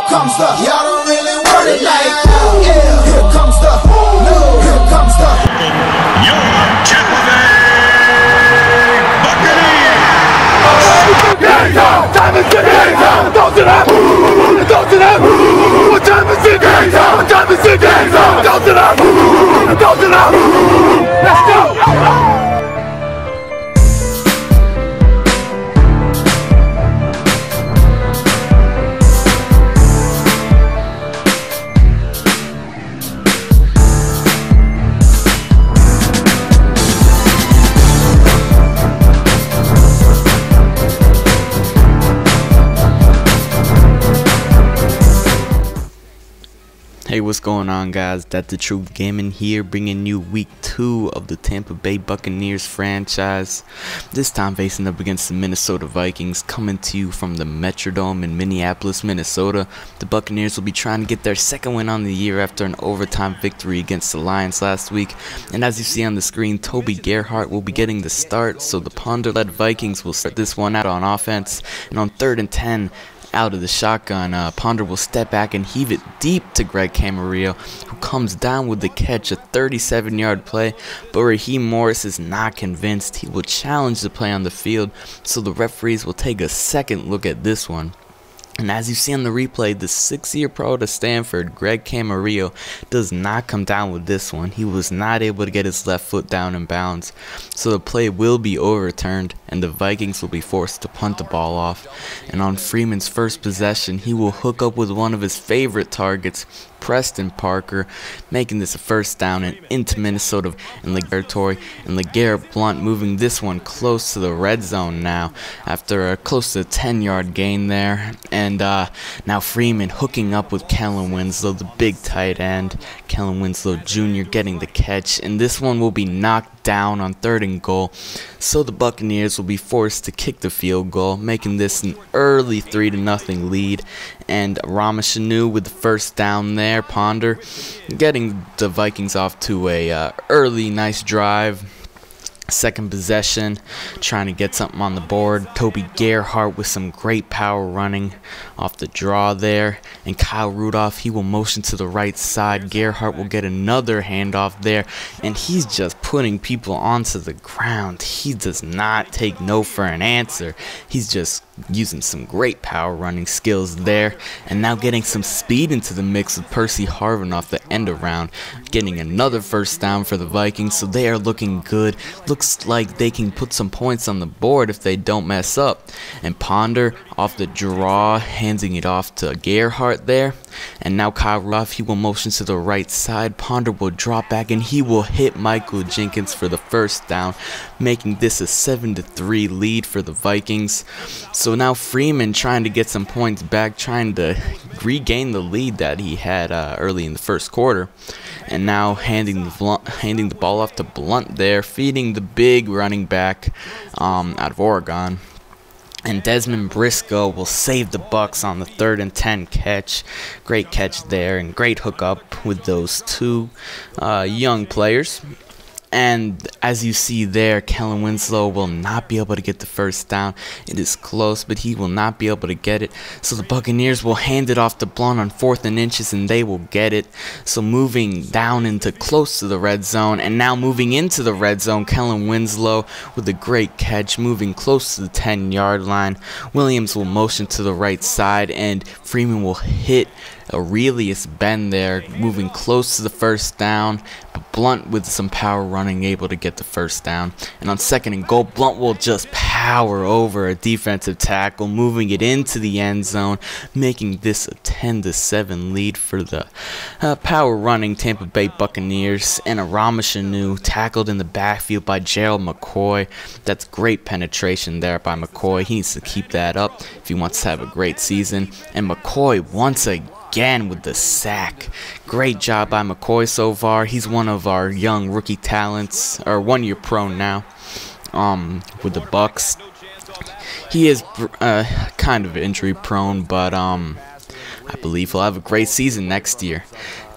comes the, y'all don't really want it like that. Yeah, here comes the, no, here comes the, your Tampa Bay Buccaneers. Game time! Time is it! Game time! Don't do that! Don't do that! What time is it? Game time! What time is it? Game time! Don't do that! Don't do that! Let's go! Hey, what's going on, guys? That's the Truth Gaming here, bringing you week 2 of the Tampa Bay Buccaneers franchise. This time facing up against the Minnesota Vikings, coming to you from the Metrodome in Minneapolis, Minnesota. The Buccaneers will be trying to get their second win on the year after an overtime victory against the Lions last week. And as you see on the screen, Toby Gerhart will be getting the start, so the Ponder-led Vikings will start this one out on offense. And on 3rd and 10, out of the shotgun, Ponder will step back and heave it deep to Greg Camarillo, who comes down with the catch, a 37-yard play, but Raheem Morris is not convinced. He will challenge the play on the field, so the referees will take a second look at this one. And as you see on the replay, the 6-year pro to Stanford, Greg Camarillo, does not come down with this one. He was not able to get his left foot down in bounds. So the play will be overturned, and the Vikings will be forced to punt the ball off. And on Freeman's first possession, he will hook up with one of his favorite targets, Preston Parker, making this a first down and into Minnesota and territory. And LeGarrette Blount moving this one close to the red zone now after a close to 10-yard gain there. And now Freeman hooking up with Kellen Winslow, the big tight end. Kellen Winslow Jr. getting the catch, and this one will be knocked down on 3rd and goal. So the Buccaneers will be forced to kick the field goal, making this an early 3-0 lead. And Ramashanu with the first down there. Ponder getting the Vikings off to a early nice drive. Second possession, trying to get something on the board. Toby Gerhart with some great power running off the draw there. And Kyle Rudolph, he will motion to the right side. Gerhart will get another handoff there. And he's just putting people onto the ground. He does not take no for an answer. He's just using some great power running skills there. And now getting some speed into the mix with Percy Harvin off the end around. Getting another first down for the Vikings, so they are looking good. Looks like they can put some points on the board if they don't mess up. And Ponder off the draw, handing it off to Gerhart there. And now Kyle Ruff, he will motion to the right side. Ponder will drop back and he will hit Michael Jenkins for the first down, making this a 7-3 lead for the Vikings. So now Freeman trying to get some points back, trying to regain the lead that he had early in the first quarter. And now handing the ball off to Blount there, feeding the big running back out of Oregon. And Desmond Briscoe will save the Bucs on the 3rd and 10 catch. Great catch there and great hookup with those two young players. And as you see there, Kellen Winslow will not be able to get the first down. It is close, but he will not be able to get it. So the Buccaneers will hand it off to Blount on 4th and inches, and they will get it. So moving down into close to the red zone, and now moving into the red zone, Kellen Winslow with a great catch, moving close to the 10-yard line. Williams will motion to the right side, and Freeman will hit Aurelius Ben there, moving close to the first down, but Blount with some power running, able to get the first down. And on 2nd and goal, Blount will just power over a defensive tackle, moving it into the end zone, making this a 10-7 lead for the power running Tampa Bay Buccaneers. And a Ramashanu tackled in the backfield by Gerald McCoy. That's great penetration there by McCoy. He needs to keep that up if he wants to have a great season. And McCoy once again with the sack. Great job by McCoy so far. He's one of our young rookie talents, or 1-year pro now, with the Bucs. He is kind of injury prone, but I believe he'll have a great season next year.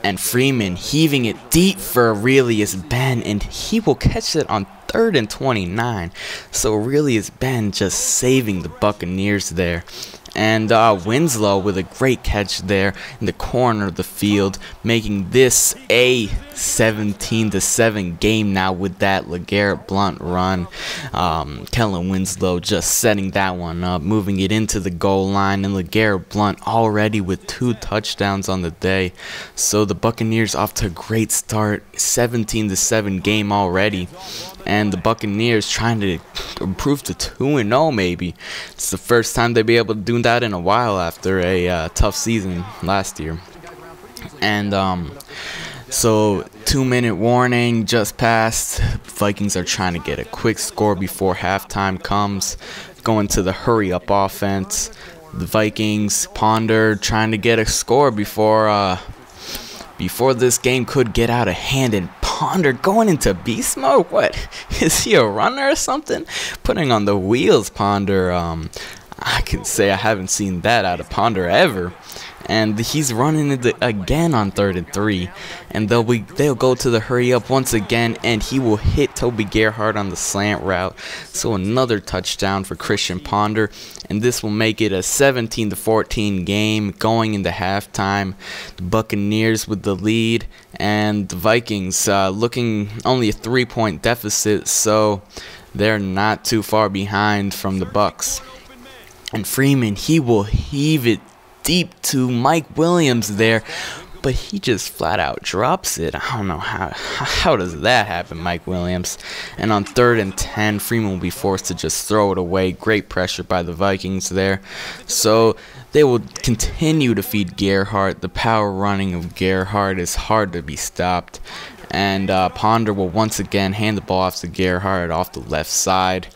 And Freeman heaving it deep for Aurelius Ben, and he will catch it on 3rd and 29. So Aurelius Ben just saving the Buccaneers there. And Winslow with a great catch there in the corner of the field, making this a 17-7 game now with that LeGarrette Blount run. Kellen Winslow just setting that one up, moving it into the goal line, and LeGarrette Blount already with 2 touchdowns on the day. So the Buccaneers off to a great start, 17-7 game already. And the Buccaneers trying to improve to 2-0 maybe. It's the first time they'll be able to do that in a while after a tough season last year. And so 2-minute warning just passed. Vikings are trying to get a quick score before halftime comes. Going to the hurry up offense. The Vikings ponder trying to get a score before this game could get out of hand, and Ponder going into beast mode. What is he, a runner or something? Putting on the wheels, Ponder. I can say I haven't seen that out of Ponder ever. And he's running it again on 3rd and 3, and they'll go to the hurry up once again, and he will hit Toby Gerhart on the slant route. So another touchdown for Christian Ponder, and this will make it a 17-14 game going into halftime. The Buccaneers with the lead, and the Vikings looking only a 3-point deficit, so they're not too far behind from the Bucs. And Freeman, he will heave it deep to Mike Williams there, but he just flat out drops it. I don't know how does that happen, Mike Williams. And on 3rd and 10, Freeman will be forced to just throw it away. Great pressure by the Vikings there. So they will continue to feed Gerhart. The power running of Gerhart is hard to be stopped. And Ponder will once again hand the ball off to Gerhart off the left side.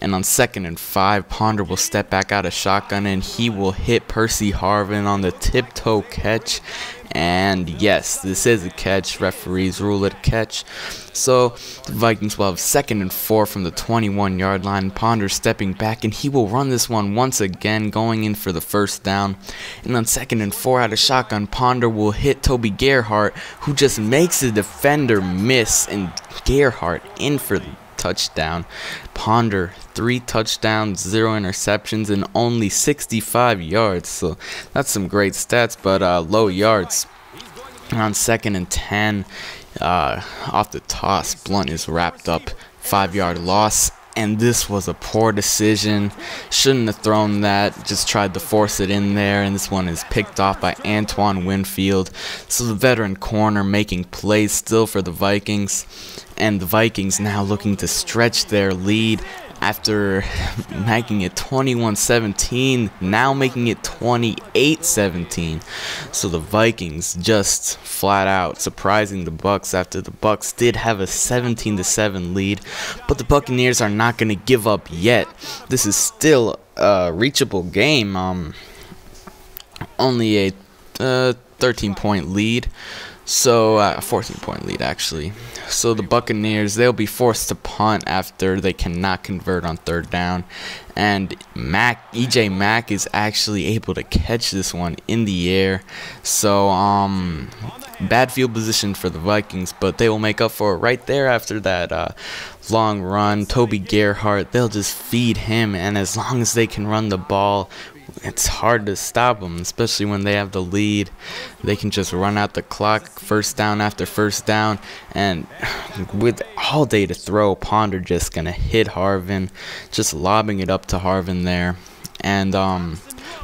And on 2nd and 5, Ponder will step back out of shotgun, and he will hit Percy Harvin on the tiptoe catch. And yes, this is a catch. Referees rule it a catch. So the Vikings will have 2nd and 4 from the 21-yard line. Ponder stepping back, and he will run this one once again, going in for the first down. And on 2nd and 4 out of shotgun, Ponder will hit Toby Gerhart, who just makes the defender miss, and Gerhart in for the touchdown. Ponder 3 touchdowns, 0 interceptions, and only 65 yards. So that's some great stats, but low yards. And on 2nd and 10, off the toss, Blount is wrapped up, 5-yard loss. And this was a poor decision. Shouldn't have thrown that. Just tried to force it in there. And this one is picked off by Antoine Winfield. So the veteran corner making plays still for the Vikings. And the Vikings now looking to stretch their lead after making it 21-17, now making it 28-17. So the Vikings just flat out surprising the Bucs after the Bucs did have a 17-7 lead, but the Buccaneers are not going to give up yet. This is still a reachable game. Only a 13-point lead. So, 14-point lead, actually. So, the Buccaneers, they'll be forced to punt after they cannot convert on 3rd down. And E.J. Mack is actually able to catch this one in the air. So, bad field position for the Vikings, but they will make up for it right there after that long run. Toby Gerhart, they'll just feed him, and as long as they can run the ball, it's hard to stop them, especially when they have the lead. They can just run out the clock, first down after first down, and with all day to throw, Ponder just going to hit Harvin, just lobbing it up to Harvin there. And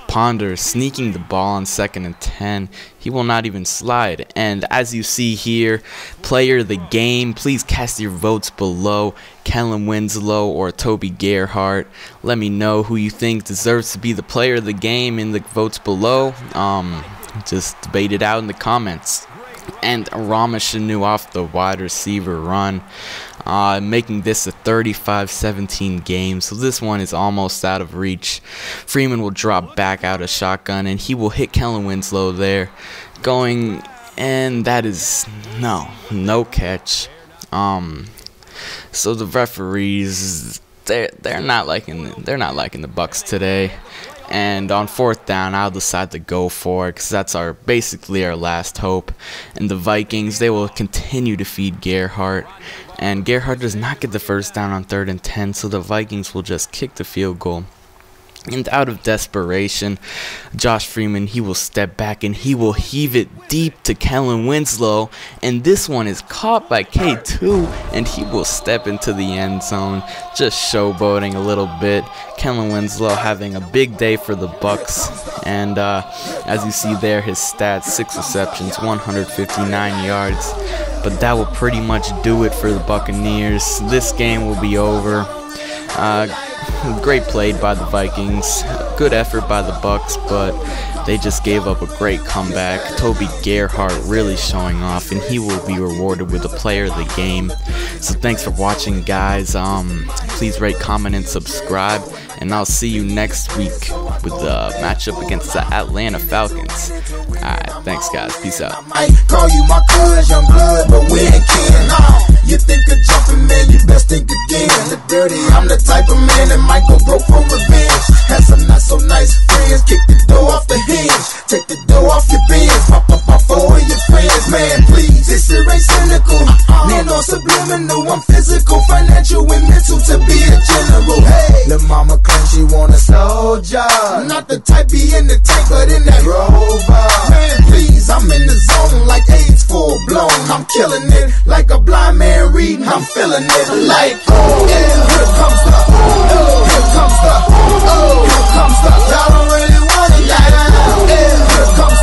Ponder sneaking the ball on 2nd and 10. He will not even slide. And as you see here, player of the game, please cast your votes below. Kellen Winslow or Toby Gerhart. Let me know who you think deserves to be the player of the game in the votes below. Just debate it out in the comments. And Rama Shanu off the wide receiver run, making this a 35-17 game. So this one is almost out of reach. Freeman will drop back out of shotgun, and he will hit Kellen Winslow there, going, and that is no catch. So the referees, they're not liking the Bucs today. And on 4th down, I'll decide to go for it because that's basically our last hope. And the Vikings, they will continue to feed Gerhart. And Gerhart does not get the first down on 3rd and 10, so the Vikings will just kick the field goal. And out of desperation, Josh Freeman, he will step back and he will heave it deep to Kellen Winslow. And this one is caught by K2, and he will step into the end zone, just showboating a little bit. Kellen Winslow having a big day for the Bucks. And as you see there, his stats, 6 receptions, 159 yards. But that will pretty much do it for the Buccaneers. This game will be over. Great play by the Vikings, good effort by the Bucks, but they just gave up a great comeback. Toby Gerhart really showing off, and he will be rewarded with the player of the game. So thanks for watching, guys. Please rate, comment, and subscribe, and I'll see you next week with the matchup against the Atlanta Falcons. Alright, thanks guys, peace out. I might call you my cuz, young blood, but we ain't kin. You think of jumping, man, you best think again. The dirty, I'm the type of man that might go broke for revenge. Had some not so nice friends, kick the door off the hinge, take the door off your bins, pop up my phone with your friends. Man, please, this shit ain't cynical. Man, on subliminal, I'm physical, financial, and mental to be a general. Hey, the mama claims she want a soldier, not the type be in the tank, but in that Rover. Man, please, I'm in the zone like AIDS full blown. I'm killing it like a blind man reading. I'm feeling it like, oh yeah, here comes the, oh, here comes the, oh, here comes the. Y'all don't really want it like, oh yeah, here comes